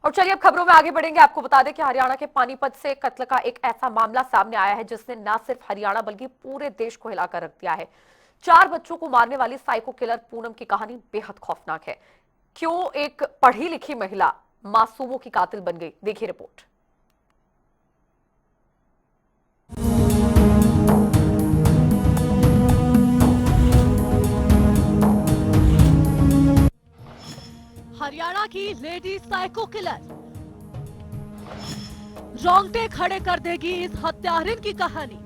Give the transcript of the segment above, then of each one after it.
और चलिए अब खबरों में आगे बढ़ेंगे। आपको बता दें कि हरियाणा के पानीपत से कत्ल का एक ऐसा मामला सामने आया है जिसने न सिर्फ हरियाणा बल्कि पूरे देश को हिलाकर रख दिया है। 4 बच्चों को मारने वाली साइको किलर पूनम की कहानी बेहद खौफनाक है। क्यों एक पढ़ी लिखी महिला मासूमों की कातिल बन गई, देखिए रिपोर्ट। हरियाणा की लेडी साइको किलर, रोंगटे खड़े कर देगी इस हत्यारिन की कहानी।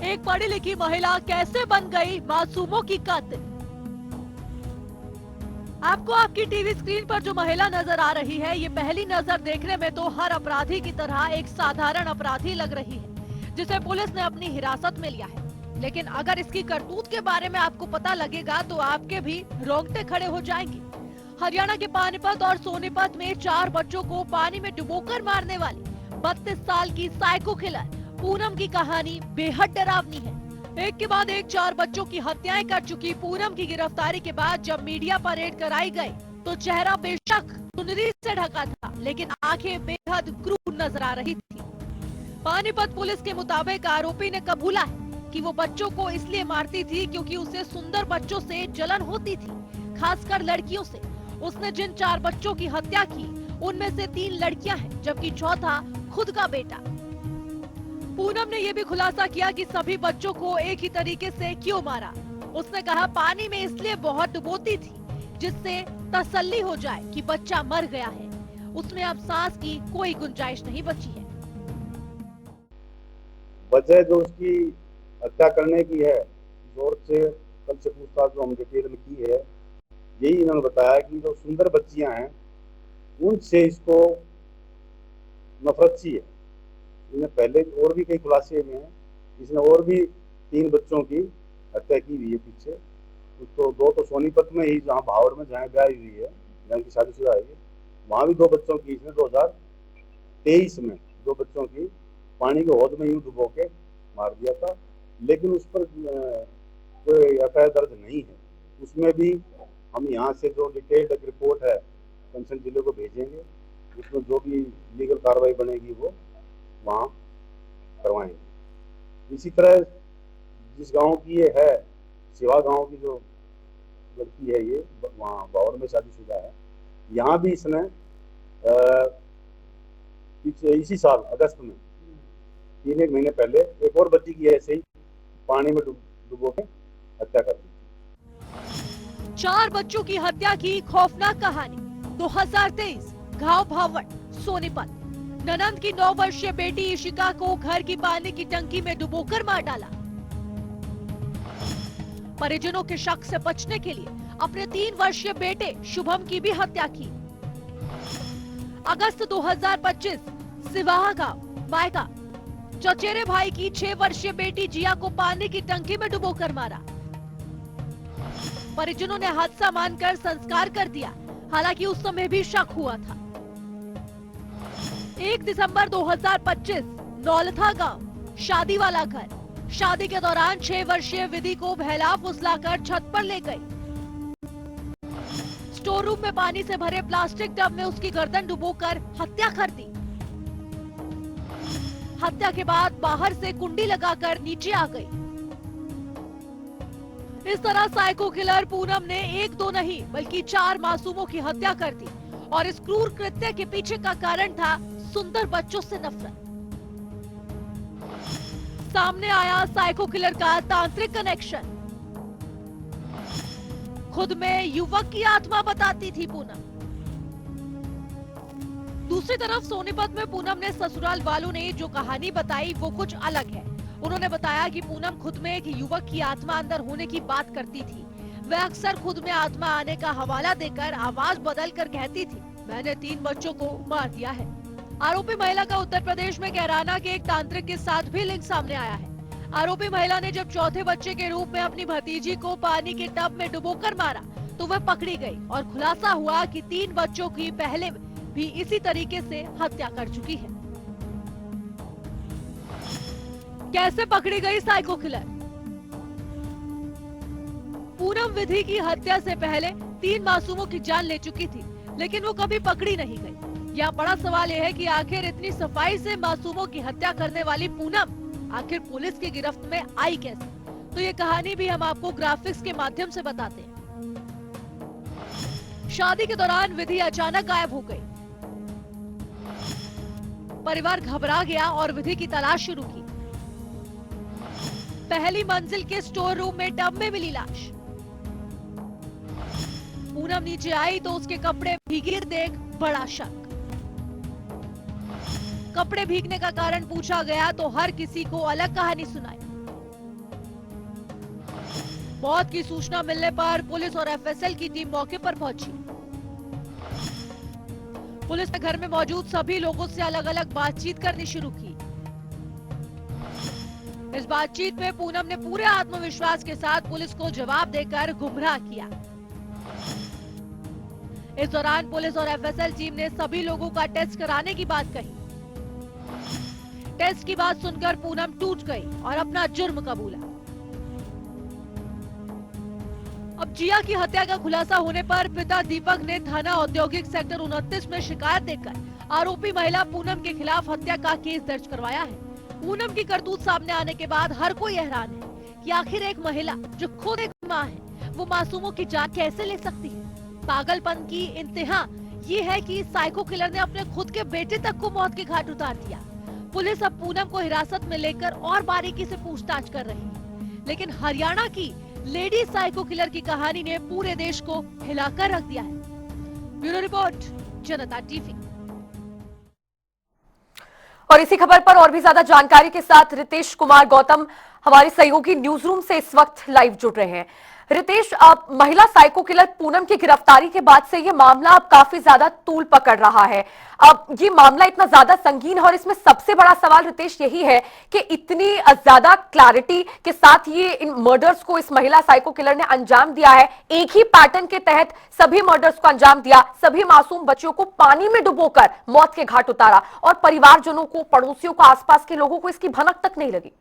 एक पढ़ी लिखी महिला कैसे बन गई मासूमों की कातिल। आपको आपकी टीवी स्क्रीन पर जो महिला नजर आ रही है, ये पहली नजर देखने में तो हर अपराधी की तरह एक साधारण अपराधी लग रही है जिसे पुलिस ने अपनी हिरासत में लिया है। लेकिन अगर इसकी करतूत के बारे में आपको पता लगेगा तो आपके भी रोंगटे खड़े हो जाएंगे। हरियाणा के पानीपत और सोनीपत में 4 बच्चों को पानी में डुबोकर मारने वाली 32 साल की साइको किलर पूनम की कहानी बेहद डरावनी है। एक के बाद एक 4 बच्चों की हत्याएं कर चुकी पूनम की गिरफ्तारी के बाद जब मीडिया परेड कराई गई तो चेहरा बेशक सुनहरी से ढका था, लेकिन आंखें बेहद क्रूर नजर आ रही थी। पानीपत पुलिस के मुताबिक आरोपी ने कबूला है कि वो बच्चों को इसलिए मारती थी क्योंकि उसे सुंदर बच्चों से जलन होती थी, खासकर लड़कियों से। उसने जिन 4 बच्चों की हत्या की उनमें से 3 लड़कियां हैं, जबकि चौथा खुद का बेटा। पूनम ने यह भी खुलासा किया कि सभी बच्चों को एक ही तरीके से क्यों मारा। उसने कहा पानी में इसलिए बहुत डुबोती थी जिससे तसल्ली हो जाए कि बच्चा मर गया है। उसमें अब सांस की कोई गुंजाइश नहीं बची है। वजह जो उसकी हत्या करने की है, जोर से कल से पूछताछ जो हम डिटेल में की है, यही इन्होंने बताया कि जो सुंदर बच्चियां हैं उनसे इसको नफरत सी है। इन्हें पहले और भी कई खुलासे में है, इसने और भी 3 बच्चों की हत्या की हुई है पीछे। तो 2 तो सोनीपत में ही, जहाँ भावर में जहाँ ब्याह हुई है, जहाँ की शादीशुदा है, वहाँ भी 2 बच्चों की इसने 2023 में 2 बच्चों की पानी के हौद में यूं डुबो के मार दिया था। लेकिन उस पर कोई एफआईआर दर्ज नहीं है। उसमें भी हम यहाँ से जो डिटेल्ड रिपोर्ट है कंसर्न जिले को भेजेंगे, उसमें जो भी लीगल कार्रवाई बनेगी वो वहाँ करवाएंगे। इसी तरह जिस गांव की ये है, सिवा गांव की जो लड़की है, ये वहाँ बावर में शादीशुदा है, यहाँ भी इसने इसी साल अगस्त में 3 महीने पहले एक और बच्ची की ऐसे ही पानी में डुबो के हत्या कर दी। 4 बच्चों की हत्या की खौफनाक कहानी। 2023 घाव भावड़ सोनीपत। ननंद की 9 वर्षीय बेटी इशिका को घर की पानी की टंकी में डुबोकर मार डाला। परिजनों के शक से बचने के लिए अपने 3 वर्षीय बेटे शुभम की भी हत्या की। अगस्त 2025 सिवाहा गांव मायका। चचेरे भाई की 6 वर्षीय बेटी जिया को पानी की टंकी में डुबोकर मारा। परिजनों ने हादसा मानकर संस्कार कर दिया, हालांकि उस समय भी शक हुआ था। 1 दिसंबर 2025 नौलथा गांव शादी वाला घर। शादी के दौरान 6 वर्षीय विधि को बहला फुसलाकर छत पर ले गई। स्टोर रूम में पानी से भरे प्लास्टिक टब में उसकी गर्दन डुबोकर हत्या कर दी। हत्या के बाद बाहर से कुंडी लगाकर नीचे आ गई। इस तरह साइको किलर पूनम ने 1-2 नहीं बल्कि 4 मासूमों की हत्या कर दी और इस क्रूर कृत्य के पीछे का कारण था सुंदर बच्चों से नफरत। सामने आया साइको किलर का तांत्रिक कनेक्शन। खुद में युवक की आत्मा बताती थी पूनम। दूसरी तरफ सोनीपत में पूनम ने ससुराल वालों ने जो कहानी बताई वो कुछ अलग है। उन्होंने बताया कि पूनम खुद में एक युवक की आत्मा अंदर होने की बात करती थी। वह अक्सर खुद में आत्मा आने का हवाला देकर आवाज बदलकर कहती थी, मैंने 3 बच्चों को मार दिया है। आरोपी महिला का उत्तर प्रदेश में कैराना के एक तांत्रिक के साथ भी लिंक सामने आया है। आरोपी महिला ने जब चौथे बच्चे के रूप में अपनी भतीजी को पानी के टब में डुबोकर मारा तो वह पकड़ी गई और खुलासा हुआ कि 3 बच्चों की पहले भी इसी तरीके से हत्या कर चुकी है। कैसे पकड़ी गई साइको किलर? पूनम विधि की हत्या से पहले 3 मासूमों की जान ले चुकी थी। लेकिन वो कभी पकड़ी नहीं गई। यहाँ बड़ा सवाल यह है कि आखिर इतनी सफाई से मासूमों की हत्या करने वाली पूनम आखिर पुलिस की गिरफ्त में आई कैसे? तो ये कहानी भी हम आपको ग्राफिक्स के माध्यम से बताते हैं। शादी के दौरान विधि अचानक गायब हो गई। परिवार घबरा गया और विधि की तलाश शुरू की। पहली मंजिल के स्टोर रूम में टब में मिली लाश। पूनम नीचे आई तो उसके कपड़े भीगे देख बड़ा शक। कपड़े भीगने का कारण पूछा गया तो हर किसी को अलग कहानी सुनाई। मौत की सूचना मिलने पर पुलिस और एफएसएल की टीम मौके पर पहुंची। पुलिस ने घर में मौजूद सभी लोगों से अलग अलग बातचीत करनी शुरू की। इस बातचीत में पूनम ने पूरे आत्मविश्वास के साथ पुलिस को जवाब देकर गुमराह किया। इस दौरान पुलिस और एफएसएल टीम ने सभी लोगों का टेस्ट कराने की बात कही। टेस्ट की बात सुनकर पूनम टूट गई और अपना जुर्म कबूला। अब जिया की हत्या का खुलासा होने पर पिता दीपक ने थाना औद्योगिक सेक्टर 29 में शिकायत देकर आरोपी महिला पूनम के खिलाफ हत्या का केस दर्ज करवाया है। पूनम की करतूत सामने आने के बाद हर कोई हैरान है कि आखिर एक महिला जो खुद एक मां है वो मासूमों की जान कैसे ले सकती है। पागलपन की इंतहा ये है कि साइको किलर ने अपने खुद के बेटे तक को मौत के घाट उतार दिया। पुलिस अब पूनम को हिरासत में लेकर और बारीकी से पूछताछ कर रही है, लेकिन हरियाणा की लेडी साइको किलर की कहानी ने पूरे देश को हिलाकर रख दिया है। ब्यूरो रिपोर्ट, जनता टीवी। और इसी खबर पर और भी ज्यादा जानकारी के साथ रितेश कुमार गौतम हमारे सहयोगी न्यूज रूम से इस वक्त लाइव जुड़ रहे हैं। रितेश, महिला साइको किलर पूनम की गिरफ्तारी के बाद से ये मामला अब काफी ज्यादा तूल पकड़ रहा है। अब ये मामला इतना ज्यादा संगीन है और इसमें सबसे बड़ा सवाल रितेश यही है कि इतनी ज्यादा क्लैरिटी के साथ ये इन मर्डर्स को इस महिला साइको किलर ने अंजाम दिया है। एक ही पैटर्न के तहत सभी मर्डर्स को अंजाम दिया, सभी मासूम बच्चों को पानी में डुबोकर मौत के घाट उतारा और परिवारजनों को, पड़ोसियों को, आसपास के लोगों को इसकी भनक तक नहीं लगी।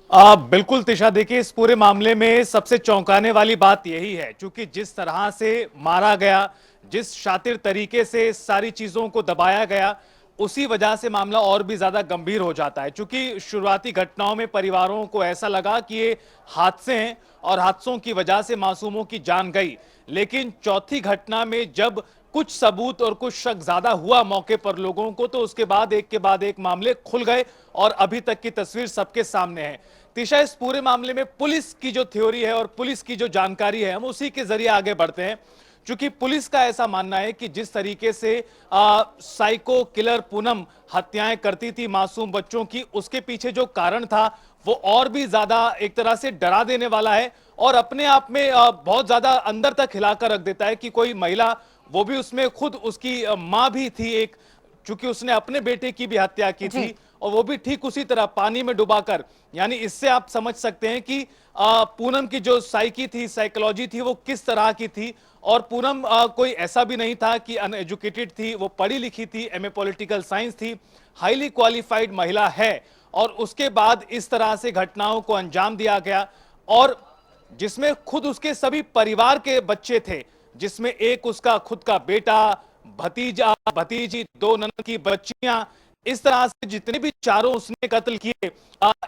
बिल्कुल तिशा, देखिए इस पूरे मामले में सबसे चौंकाने वाली बात यही है, क्योंकि जिस तरह से मारा गया, जिस शातिर तरीके से सारी चीजों को दबाया गया, उसी वजह से मामला और भी ज्यादा गंभीर हो जाता है। क्योंकि शुरुआती घटनाओं में परिवारों को ऐसा लगा कि ये हादसे हैं और हादसों की वजह से मासूमों की जान गई, लेकिन चौथी घटना में जब कुछ सबूत और कुछ शक ज्यादा हुआ मौके पर लोगों को, तो उसके बाद एक मामले खुल गए और अभी तक की तस्वीर सबके सामने है। तिशा, इस पूरे मामले में पुलिस की जो थ्योरी है और पुलिस की जो जानकारी है, हम उसी के जरिए आगे बढ़ते हैं। क्योंकि पुलिस का ऐसा मानना है कि जिस तरीके से साइको किलर पूनम हत्याएं करती थी मासूम बच्चों की, उसके पीछे जो कारण था वो और भी ज्यादा एक तरह से डरा देने वाला है और अपने आप में बहुत ज्यादा अंदर तक हिलाकर रख देता है कि कोई महिला, वो भी उसमें खुद उसकी मां भी थी एक, चूंकि उसने अपने बेटे की भी हत्या की थी और वो भी ठीक उसी तरह पानी में डुबाकर। यानी इससे आप समझ सकते हैं कि पूनम की जो साइकी थी, साइकोलॉजी थी, वो किस तरह की थी। और पूनम कोई ऐसा भी नहीं था कि अनएजुकेटेड थी, वो पढ़ी लिखी थी, एमए पॉलिटिकल साइंस थी, हाईली क्वालिफाइड महिला है। और उसके बाद इस तरह से घटनाओं को अंजाम दिया गया और जिसमें खुद उसके सभी परिवार के बच्चे थे, जिसमें एक उसका खुद का बेटा, भतीजा, भतीजी, 2 ननद की बच्चियां, इस तरह से जितने भी चारों उसने कत्ल किए,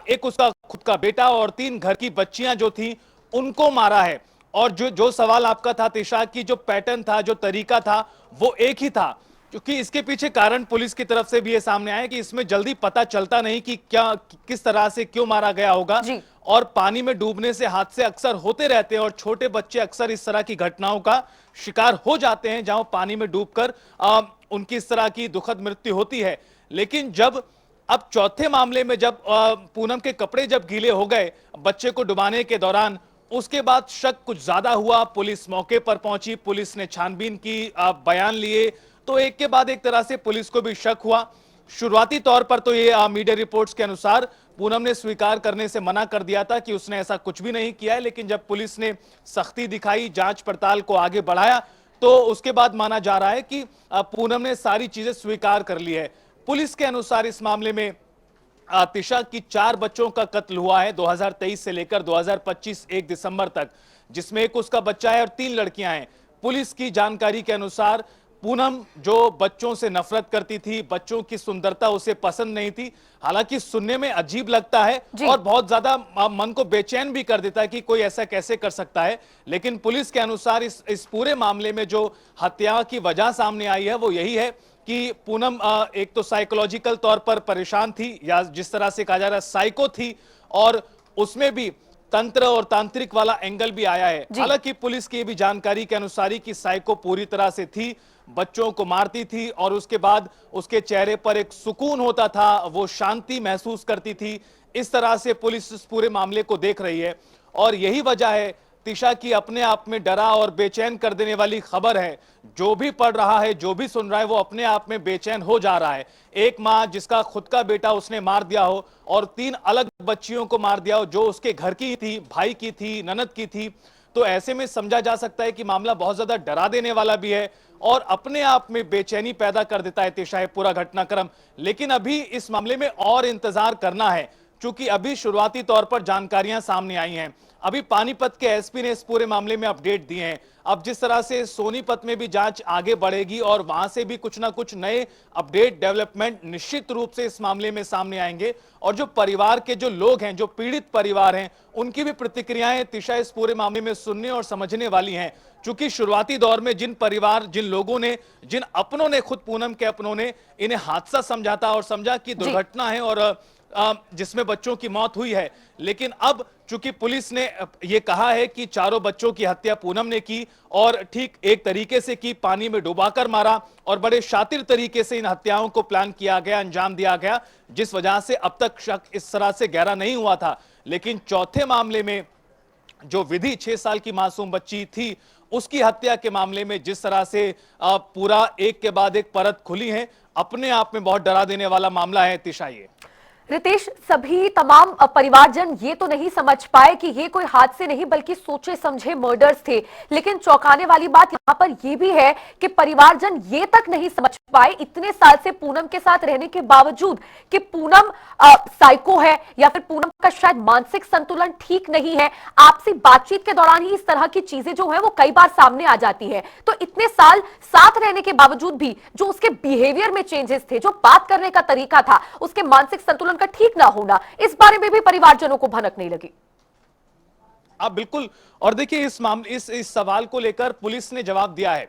एक उसका खुद का बेटा और 3 घर की बच्चियां जो थी उनको मारा है। और जो सवाल आपका था तिशा की, जो पैटर्न था, जो तरीका था, वो एक ही था। क्योंकि इसके पीछे कारण पुलिस की तरफ से भी ये सामने आया कि इसमें जल्दी पता चलता नहीं कि क्या, किस तरह से क्यों मारा गया होगा। और पानी में डूबने से हादसे अक्सर होते रहते हैं और छोटे बच्चे अक्सर इस तरह की घटनाओं का शिकार हो जाते हैं, जहां पानी में डूबकर उनकी इस तरह की दुखद मृत्यु होती है। लेकिन जब अब चौथे मामले में जब पूनम के कपड़े जब गीले हो गए बच्चे को डुबाने के दौरान, उसके बाद शक कुछ ज्यादा हुआ। पुलिस मौके पर पहुंची, पुलिस ने छानबीन की, बयान लिए, तो एक के बाद एक तरह से पुलिस को भी शक हुआ। शुरुआती तौर पर तो ये मीडिया रिपोर्ट्स के अनुसार पूनम ने स्वीकार करने से मना कर दिया था कि उसने ऐसा कुछ भी नहीं किया है, लेकिन जब पुलिस ने सख्ती दिखाई, जांच पड़ताल को आगे बढ़ाया, तो उसके बाद माना जा रहा है कि पूनम ने सारी चीजें स्वीकार कर ली है। पुलिस के अनुसार इस मामले में तिशा की 4 बच्चों का कत्ल हुआ है 2023 से लेकर 2025 1 दिसंबर तक, जिसमें एक उसका बच्चा है और 3 लड़कियां हैं। पुलिस की जानकारी के अनुसार पूनम जो बच्चों से नफरत करती थी, बच्चों की सुंदरता उसे पसंद नहीं थी। हालांकि सुनने में अजीब लगता है और बहुत ज्यादा मन को बेचैन भी कर देता है कि कोई ऐसा कैसे कर सकता है, लेकिन पुलिस के अनुसार इस पूरे मामले में जो हत्या की वजह सामने आई है वो यही है कि पूनम एक तो साइकोलॉजिकल तौर पर परेशान थी, या जिस तरह से कहा जा रहा है साइको थी, और उसमें भी तंत्र और तांत्रिक वाला एंगल भी आया है। हालांकि पुलिस की भी जानकारी के अनुसार ही कि साइको पूरी तरह से थी, बच्चों को मारती थी और उसके बाद उसके चेहरे पर एक सुकून होता था, वो शांति महसूस करती थी। इस तरह से पुलिस इस पूरे मामले को देख रही है और यही वजह है तिशा की अपने आप में डरा और बेचैन कर देने वाली खबर है। जो भी पढ़ रहा है, जो भी सुन रहा है, वो अपने आप में बेचैन हो जा रहा है। एक मां जिसका खुद का बेटा उसने मार दिया हो और 3 अलग बच्चियों को मार दिया हो जो उसके घर की थी, भाई की थी, ननद की थी, तो ऐसे में समझा जा सकता है कि मामला बहुत ज्यादा डरा देने वाला भी है और अपने आप में बेचैनी पैदा कर देता है तिशा पूरा घटनाक्रम। लेकिन अभी इस मामले में और इंतजार करना है, क्योंकि अभी शुरुआती तौर पर जानकारियां सामने आई हैं। अभी पानीपत के एसपी ने इस पूरे मामले में अपडेट दिए हैं। अब जिस तरह से सोनीपत में भी जांच आगे बढ़ेगी और वहां से भी कुछ ना कुछ नए अपडेट डेवलपमेंट निश्चित रूप से इस मामले में सामने आएंगे और जो परिवार के जो लोग हैं, जो पीड़ित परिवार हैं, उनकी भी प्रतिक्रियाएं तिशा इस पूरे मामले में सुनने और समझने वाली हैं। क्योंकि शुरुआती दौर में जिन लोगों ने, जिन अपनों ने, खुद पूनम के अपनों ने इन्हें हादसा समझा था और समझा कि दुर्घटना है और जिसमें बच्चों की मौत हुई है, लेकिन अब चूंकि पुलिस ने यह कहा है कि चारों बच्चों की हत्या पूनम ने की और ठीक एक तरीके से की, पानी में डुबाकर मारा और बड़े शातिर तरीके से इन हत्याओं को प्लान किया गया, अंजाम दिया गया, जिस वजह से अब तक शक इस तरह से गहरा नहीं हुआ था। लेकिन चौथे मामले में जो विधि 6 साल की मासूम बच्ची थी, उसकी हत्या के मामले में जिस तरह से पूरा एक के बाद एक परत खुली है, अपने आप में बहुत डरा देने वाला मामला है तिशा। ये रितेश, सभी तमाम परिवारजन ये तो नहीं समझ पाए कि ये कोई हादसे नहीं बल्कि सोचे समझे मर्डर्स थे, लेकिन चौंकाने वाली बात यहाँ पर ये भी है कि परिवारजन ये तक नहीं समझ पाए इतने साल से पूनम के साथ रहने के बावजूद कि पूनम साइको है या फिर पूनम का शायद मानसिक संतुलन ठीक नहीं है। आपसी बातचीत के दौरान ही इस तरह की चीजें जो है वो कई बार सामने आ जाती है। तो इतने साल साथ रहने के बावजूद भी जो उसके बिहेवियर में चेंजेस थे, जो बात करने का तरीका था, उसके मानसिक संतुलन का ठीक ना होना, इस बारे में भी परिवारजनों को भनक नहीं लगी। आप बिल्कुल, और देखिए इस मामले इस सवाल को लेकर पुलिस ने जवाब दिया है।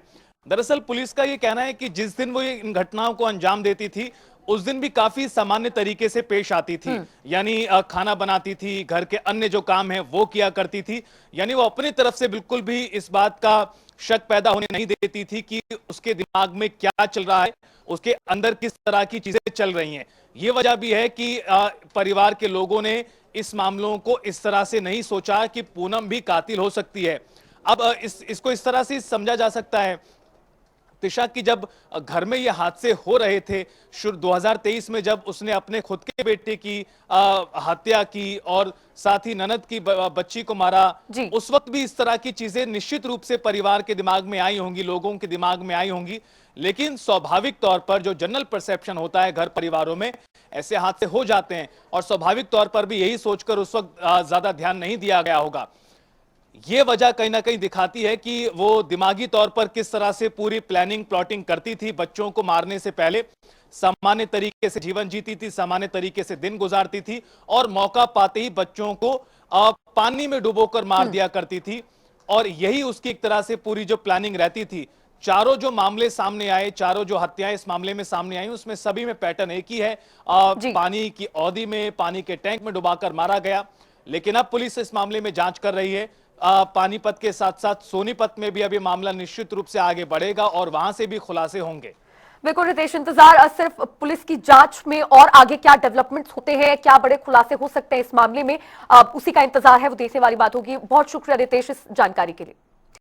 दरअसल पुलिस का यह कहना है कि जिस दिन वो इन घटनाओं को अंजाम देती थी उस दिन भी काफी सामान्य तरीके से पेश आती थी, यानी खाना बनाती थी, घर के अन्य जो काम है वो किया करती थी, यानी वो अपनी तरफ से बिल्कुल भी इस बात का शक पैदा होने नहीं देती थी कि उसके दिमाग में क्या चल रहा है, उसके अंदर किस तरह की चीजें चल रही हैं। ये वजह भी है कि परिवार के लोगों ने इस मामलों को इस तरह से नहीं सोचा कि पूनम भी कातिल हो सकती है। अब इसको इस तरह से समझा जा सकता है, तिशा की जब घर में ये हादसे हो रहे थे 2023 में, जब उसने अपने खुद के बेटे की हत्या की और साथ ही ननद की बच्ची को मारा, उस वक्त भी इस तरह की चीजें निश्चित रूप से परिवार के दिमाग में आई होंगी, लोगों के दिमाग में आई होंगी। लेकिन स्वाभाविक तौर पर जो जनरल परसेप्शन होता है घर परिवारों में, ऐसे हादसे हो जाते हैं और स्वाभाविक तौर पर भी यही सोचकर उस वक्त ज्यादा ध्यान नहीं दिया गया होगा। ये वजह कहीं ना कहीं दिखाती है कि वो दिमागी तौर पर किस तरह से पूरी प्लानिंग प्लॉटिंग करती थी। बच्चों को मारने से पहले सामान्य तरीके से जीवन जीती थी, सामान्य तरीके से दिन गुजारती थी और मौका पाते ही बच्चों को पानी में डुबोकर मार दिया करती थी, और यही उसकी एक तरह से पूरी जो प्लानिंग रहती थी। चारों जो मामले सामने आए, चारों जो हत्याएं इस मामले में सामने आई, उसमें सभी में पैटर्न एक ही है, पानी की औदी में, पानी के टैंक में डुबाकर मारा गया। लेकिन अब पुलिस इस मामले में जांच कर रही है। पानीपत के साथ साथ सोनीपत में भी अभी मामला निश्चित रूप से आगे बढ़ेगा और वहां से भी खुलासे होंगे। बिल्कुल रितेश, इंतजार सिर्फ पुलिस की जांच में और आगे क्या डेवलपमेंट्स होते हैं, क्या बड़े खुलासे हो सकते हैं इस मामले में, उसी का इंतजार है, वो देखने वाली बात होगी। बहुत शुक्रिया रितेश इस जानकारी के लिए।